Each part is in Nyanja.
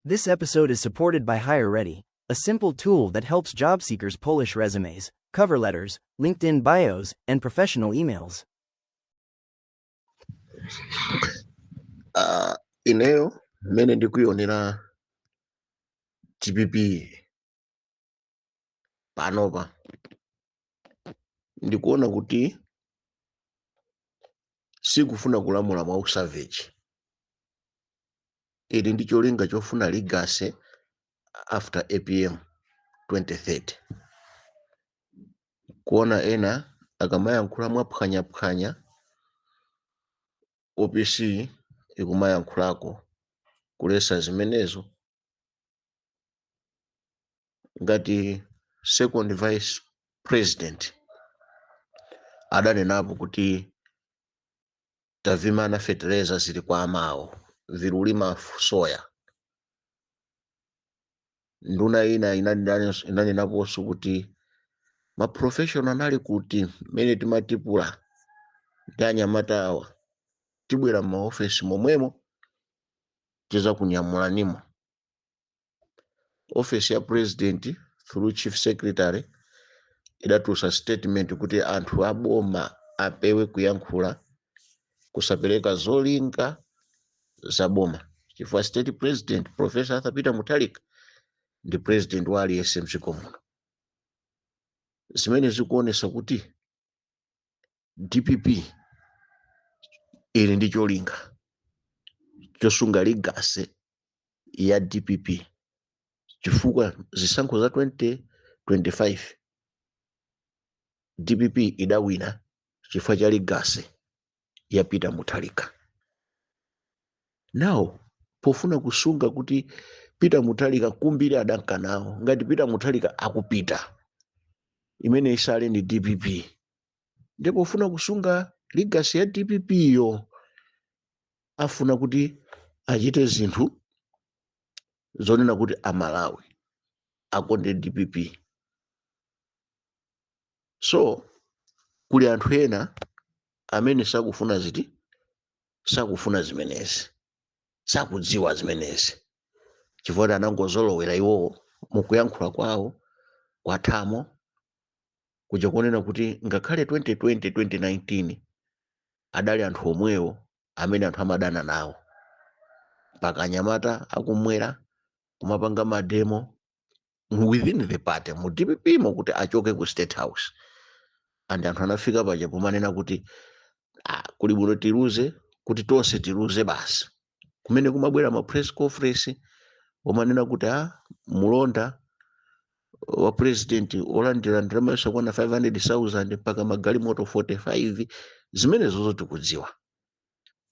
This episode is supported by HireReady, a simple tool that helps job seekers polish resumes, cover letters, LinkedIn bios, and professional emails. Ineyo mmene ndikuionera TPP panopa ndikuona kuti sikufuna kulamula mwa usavage. Ili ndi cholinga chofuna legacy after APM 2030. Kuona ena akamayankhula mwaphwanya OPC ikumayankhulako kulesa zimenezo ngati second vice president adanenapo kuti tavimana fertilizer zili kwa amawo zilulima soya. Nduna ina inanenaponso kuti ma professional anali kuti mene timatipula ndanyamata awa tibwera maofesi momwemo tiza kunyamulanimo. Office ya president through chief secretary idatusa statement kuti anthu aboma apewe kuyankhula kusapereka zolinga za boma. Chifukwa state president Professor Arthur Peter Mutharika ndi president wa aliyense mdziko muno. Zimene zikuonesa kuti DPP ili ndi cholinga chosunga legacy ya DPP. Chifukwa zisankho za 2025 DPP idawina chifukwa cha legacy ya Peter Mutharika. Now pofuna kusunga kuti Peter Mutharika kumbiri adanka nawo ngati Peter Mutharika akupita imene isale ndi DPP, ndipo pofuna kusunga legacy ya DPP yo afuna kuti achite zinthu zonena kuti amalawi akonde DPP. So kuli anthu ena amene sakufuna ziti sakufuna zimenezi, sakudziwa zimenezi, chifukwa anangozolowera iwowo mukuyankhula kwawo kwathamo kuja kunena kuti ngakhale 2020 2019 adali anthu omwewo amene anthu amadana nawo. Pakanyamata akumwera kumapanga mademo within the party mu DPP mo kuti achoke ku State House. And anthu anafika paja pomanena kuti kuli bwino tiluze kuti tonse tiluze basi. Kumene kumabwera ma press conference pomanena kuti mulonda wa president olandira ndalama yosakwana 500,000 mpaka magalimoto 45 zimene zozo tikudziwa.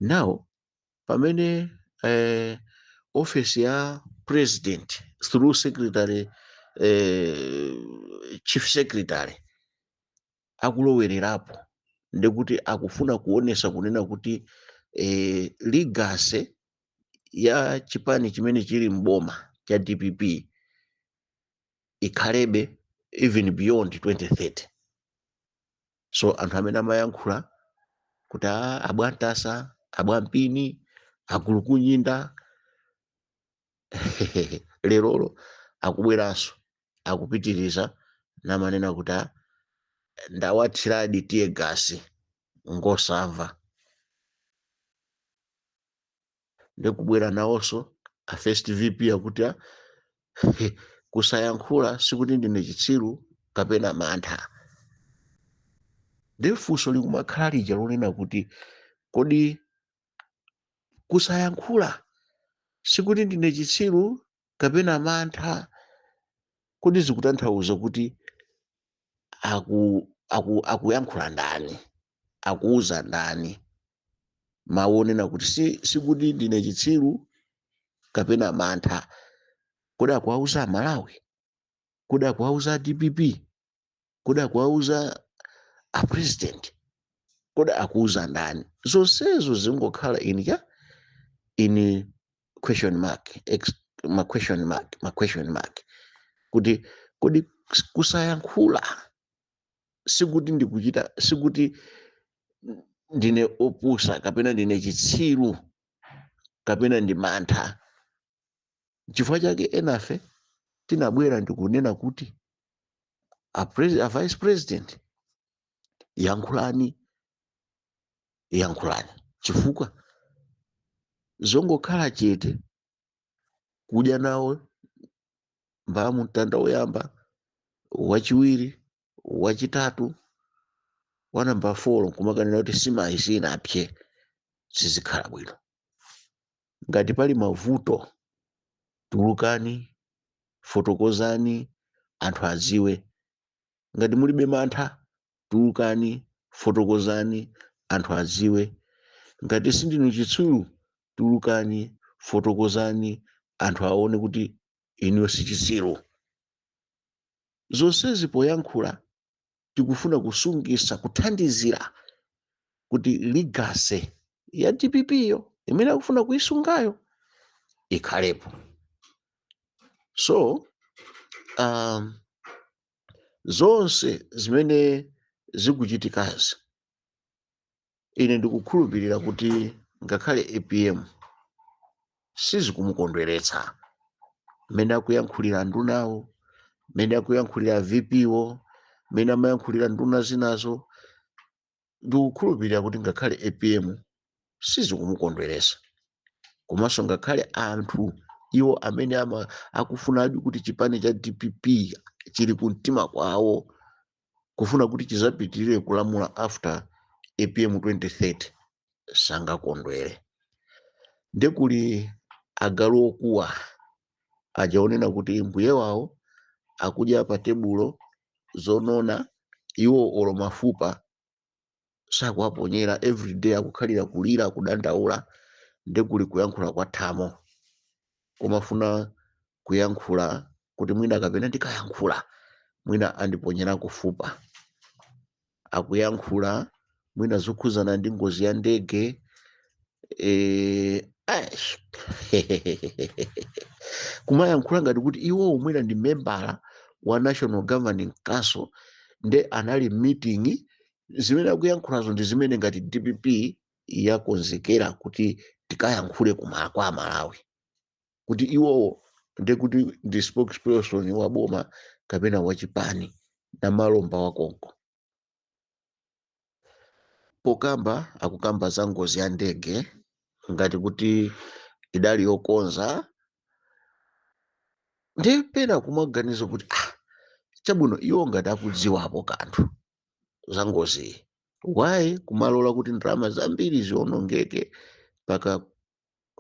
Now pamene office ya president through secretary chief secretary akulowererapo ndikuti akufuna kuonesa kunena kuti legacy ya chipani chimene chili mboma cha DPP ikhalebe even beyond 2030. So anthu amene amayankhula kuti abwantasa abwampini akulukunyinda lerolo akubweranso akupitiriza namanena kuti ndawathiradi tiye gasi ngosamva. Ndikubwera nawonso a first VP akuti kusayankhula sikuti ndine chitsiru kapena mantha. Ndifunso likumakhala lija lonena kuti kodi kusayankhula sikuti ndine chitsiru kapena mantha, kodi zikutanthauza kuti akuyankhula ndani, akuuza ndani maonena kuti sikuti ndine chitsiru kapena mantha. Kodi akuauza Malawi, kodi akuauza DPP, kodi akuauza a president, kodi akuuza ndani? Zonsezo zingokhala ini question mark kuti kodi kusayankhula sikuti ndikuchita sikuti ndine opusa kapena ndine chitsiru kapena ndi mantha. chifukwa chake enafe tinabwera ndikunena kuti a vice president yankhulani chifukwa zongokhala chete kudya nawo mbamu mtanda woyamba wachiwiri wachitatu wa namba 4 kumakanena kuti simayi sinapye sizikhala bwino. Ngati pali mavuto tulukani, fotokozani, anthu aziwe. Ngati mulibe mantha tulukani, fotokozani, anthu aziwe. Ngati sindinu chitsulu tulukani, fotokozani, anthu aone kuti iniyo si chitsiru. Zonsezi poyankhula tikufuna kusungisa kuthandizira kuti legacy ya DPP yo imene akufuna kuisungayo ikhalepo. So zonse zimene zikuchitikazi ine ndikukhulupirira kuti ngakhale APM sizikumukondweretsa mmene akuyankhulira ndunawo, mmene akuyankhulira VP wo, mmene amayankhulira nduna zinazo. Ndikukhulupirira kuti ngakhale APM sizikumukondweretsa, komanso ngakhale anthu iwo amene akufunadi kuti chipani cha DPP chili kumtima kwawo kufuna kuti chizapitirire kulamula after APM 2030 sangakondwere. Ndekuli agalu okuwa ajaonena kuti mbuye wawo akudya pa tebulo zonona, iwo olo mafupa sakuwaponyera, everyday akukhalira kulira kudandaula. Ndekuli kuyankhula kwa thamo komafuna kuyankhula kuti mwina kapena ndikayankhula mwina andiponyera kufupa. Akuyankhula mwina zokhuzana ndi ngozi ya ndege kumayankhula ngati kuti iwo mwina ndi membala wa National Governing Council nde anali meeting. Zimene akuyankhulazo ndi zimene ngati DPP yakonzekera kuti tikayankhule kwa Malawi, kuti iwowo nde kuti ndi spokesperson wa boma kapena wachipani na malomba wakonko. Pokamba akukamba za ngozi ya ndege ngati kuti idali yokonza, ndi pena kumaganiza kuti chabwino iwo ngati akudziwapo kanthu za ngozi, why kumalola kuti ndalama zambiri zionongeke paka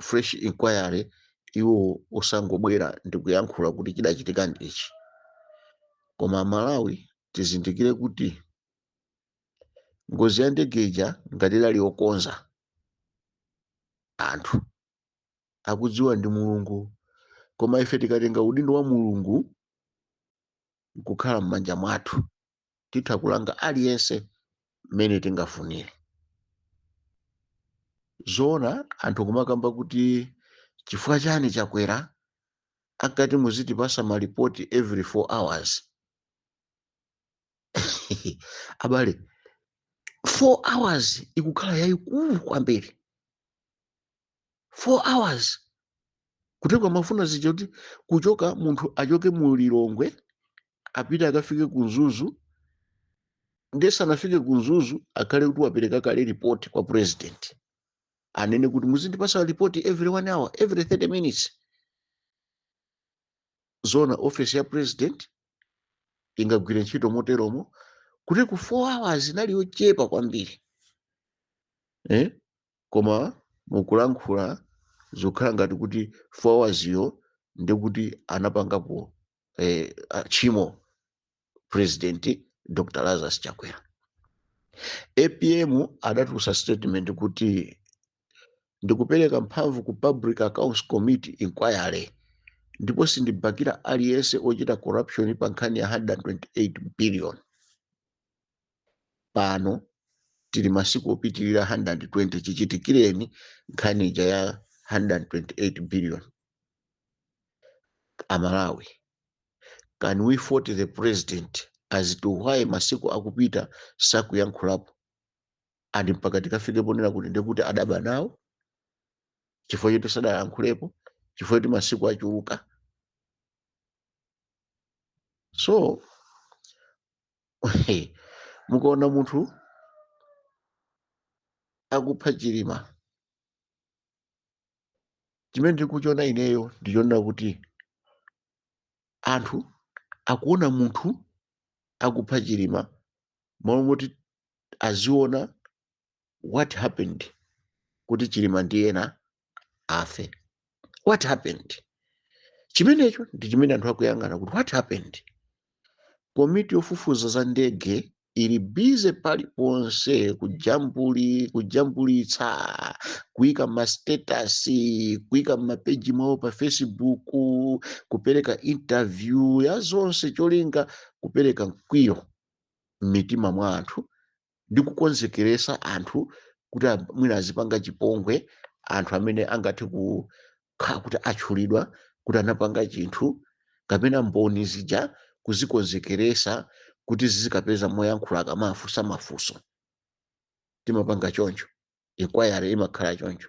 fresh inquiry iwo usangobwera ndi kuyankhula kuti chidachitika ndichi. Koma Malawi tizindikire kuti ngozi ya ndege ija ngati idali yokonza, anthu akudziwa ndi Mulungu, koma ife tikatenga udindo wa Mulungu nkukhala m'manja mwathu titha kulanga aliyense mmene tingafunire. Zona anthu kumakamba kuti chifukwa chani chakwera, akati muzitipasa malipoti every 4 hours. Abale, 4 hours ikukhala yayikulu kwambiri. 4 hours kutekwa mafuna zija kuti kuchoka munthu achoke mu Lilongwe apite akafike ku Mzuzu, ndesanafike ku Mzuzu akhale kuti wapereka kale report kwa president, anene kuti muzindipasa report every 1 hour, every 30 minutes. Zona office ya president ingagwire ntchito moteromo kuti ku 4 hours inali yochepa kwambiri. Koma mukulankhula zokhala ngati kuti 4 hours yo ndekuti anapangapo chimo president Dr. Lazarus Chakwera. APM adatusa statement kuti ndikupereka mphamvu ku Public Accounts Committee inquiry ndipo sindibakira aliyense ochita corruption pa nkhani ya 128 billion. Pano tili masiku opitirira 120, chichitikireni nkhani ija ya 128 billion. Amalawi, can we fault the president as to why masiku akupita sakuyankhulapo andi mpaka tikafike ponena kuti ndekuti adaba nawo chifukwa choti sadayankhulepo? chifukwa kuti masiku achuluka. So mukaona munthu akupha chilima, chimene ndikuchiona ineyo ndichoona kuti anthu akuona munthu akupha chilima momwe aziona what happened kuti chilima ndiyena afe. What happened? Chimenecho ndi chimene anthu akuyang'ana kuti what happened. Komiti yofufuza za ndege ili bize paliponse kujambulitsa, kuyika mastatus, kuyika mapeji mwawo pa Facebook, kupereka interview ya zonse cholinga kupereka mkwiyo m'mitima mwa anthu ndi kukonzekeresa anthu kuti mwina azipanga chipongwe anthu amene angathe kukhala kuti atchulidwa kuti anapanga chinthu kapena mboni zija kuzikonzekeresa kuti zizikapeza moyankhula akamafunsa mafunso. Timapanga choncho, inquiry imakhala choncho.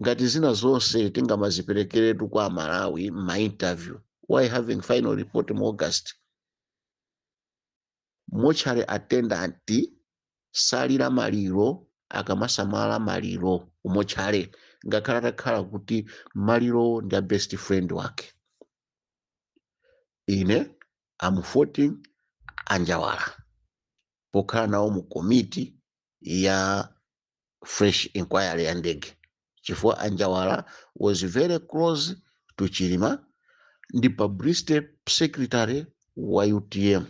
Ngati zina zonse tingamaziperekeretu kwa Malawi ma interview, why having final report in August? Mortuary attendant salira maliro akamasamala maliro umochale ngakhala atakhala kuti maliro ndi a best friend wake. Ine amuvoting Anjawala pokhala nawo mu komiti ya fresh inquiry ya ndege chifukwa Anjawala was very close to Chilima, ndi publicity secretary wa UTM.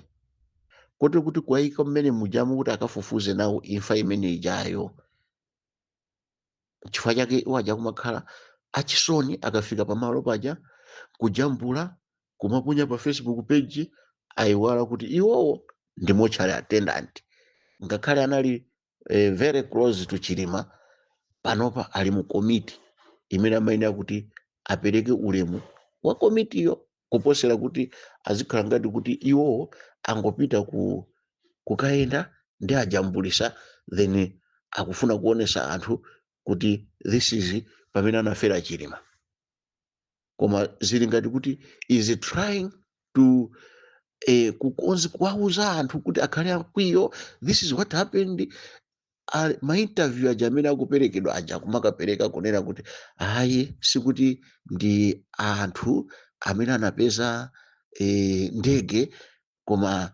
Kote kuti kwayika mmene mujamu kuti akafufuze nawo imfa imene ijayo. Chifukwa chake waja kumakhala achisoni akafika pamalo paja kujambula kumapunya pa Facebook page ayiwala kuti iwowo ndi mortuary attendant. Ngakhale anali very close to Chilima, panopa ali mu komiti imene amayenera kuti apereke ulemu wa komitiyo kuposera kuti azikhala ngati kuti iwowo angopita kukayenda ndi ajambulisa then akufuna kuonesa anthu kuti this is pamene anafera Chilima. Koma zili ngati kuti is trying to kuwauza anthu kuti akhale amkwiyo, this is what happened. Ma interview aja amene akuperekedwa aja kumakapereka kunena kuti ayi sikuti ndi anthu amene anapeza ndege koma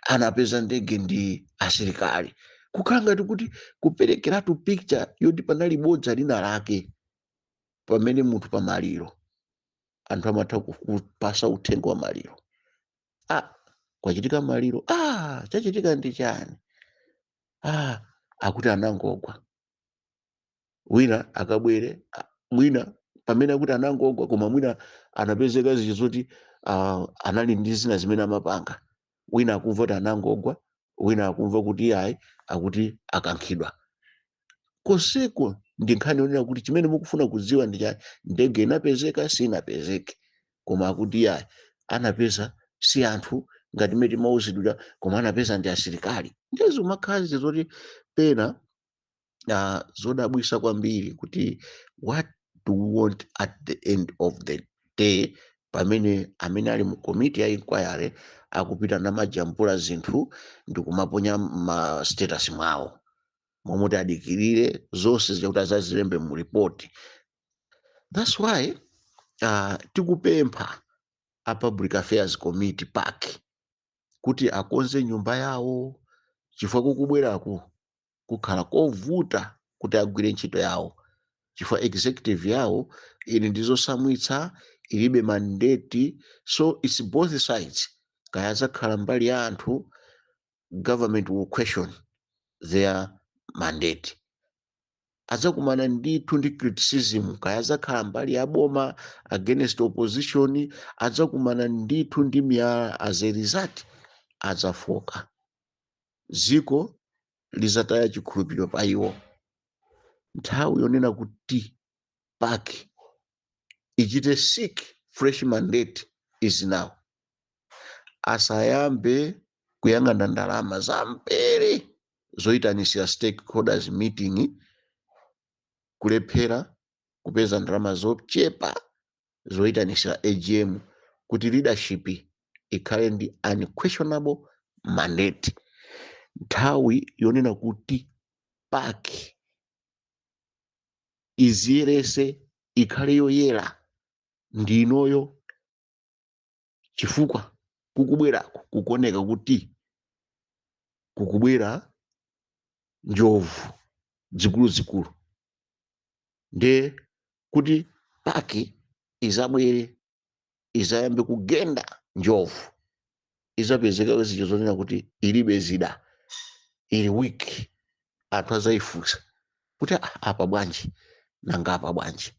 anapeza ndege ndi asilikali. Kukhala ngati kuti kuperekeratu picture yoti panali bodza lina lake pamene munthu pamaliro anthu amatha kupasa uthenga wa maliro. Kwachitika maliro, chachitika ndi chani? Akuti anangogwa. Wina akabwere, mwina pamene akuti anangogwa koma mwina anapezeka zoti anali ndi zina zimene amapanga. Wina akumva kuti anangogwa, wina akumva kuti ayi akuti akankhidwa. Konseko ndi nkhani yonena kuti chimene mukufuna kudziwa ndi chani, ndege inapezeka sinapezeke, koma akuti ayi anapeza si anthu ngati mmene mauzidwira koma anapeza ndi asilikali. Ndizo makhazi zoti pena zodabwisa kwambiri kuti what do we want at the end of the day pamene amene ali mu komiti ya inquiry akupita namajambula zinthu ndi kumaponya ma status mwawo momwe adikirire zonse zakuti azazilembe mu report. That's why tikupempha a Public Affairs Committee PAC kuti akonze nyumba yawo chifukwa kukubweraku kukhala kovuta kuti agwire ntchito yawo chifukwa executive yawo ili ndizosamwitsa, ilibe mandate. So it's both sides. Kaya zakhala mbali ya anthu, government will question their mandate. Azakumana ndithu ndi criticism kaya zakhala mbali ya boma against opposition, azakumana ndithu ndi miyala as a result azafoka. Ziko lizataya chikhulupiriro pa iwo. Nthawi yonena kuti PAC ichite seek fresh mandate is now. Asayambe kuyang'ana ndalama zampere zoyitanisira stakeholders meeting kulephera kupeza ndalama zochepa zoyitanisira AGM kuti leadership ikhale ndi unquestionable mandate. Nthawi yonena kuti paki iziyerese ikhale yoyera ndi inoyo, chifukwa kukubwerako kukuoneka kuti kukubwera njovu zikuluzikulu, nde kuti paki izabwere izayambe kugenda njovu izapezeka zija zonena kuti ilibe zida, ili weak, anthu azayifunsa kuti apa bwanji nanga apa bwanji.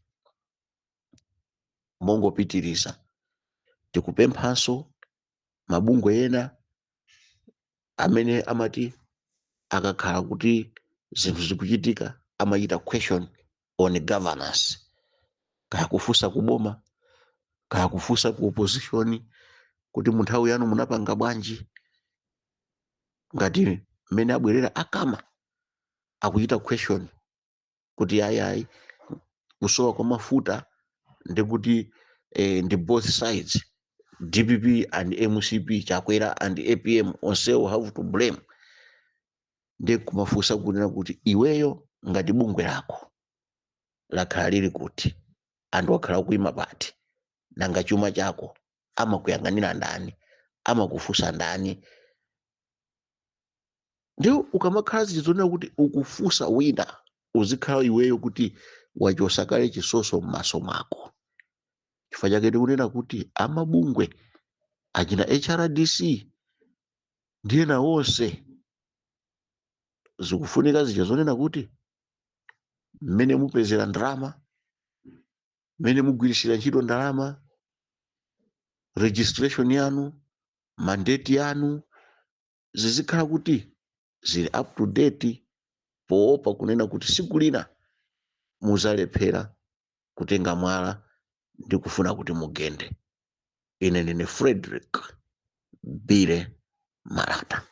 Mongopitiriza tikupemphanso mabungwe ena amene amati akakhala kuti zinthu zikuchitika amachita question on governance, kaya kufunsa kuboma kaya kufunsa ku opposition kuti mu nthawi yanu munapanga bwanji, ngati mmene abwerera akama akuchita question kuti ayayi kusowa kwa mafuta ndikuti ndi both sides, DPP and MCP chakwera and APM onsewo have to blame. Ndi kumafunsa kunena kuti iweyo ngati bungwe lako lakhala lili kuti anthu akhala kuima pati, nanga chuma chako amakuyang'anira ndani, amakufunsa ndani. Ndiyo ukamakhala zichizonera kuti ukufunsa wina uzikhala iweyo kuti wachosa kale chisoso m'maso mwako. Chifukwa chake tikunena kuti amabungwe achina HRDC ndi ena wonse zikufunika zichizonena kuti mmene mupezera ndalama, mmene mugwirisira ntchito ndalama, registration yanu, mandate yanu zizikhala kuti zili up to date, poopa kunena kuti siku lina muzalephera kutenga mwala ndi kufuna kuti mugende. Ine ndine Frederick Bire Malata.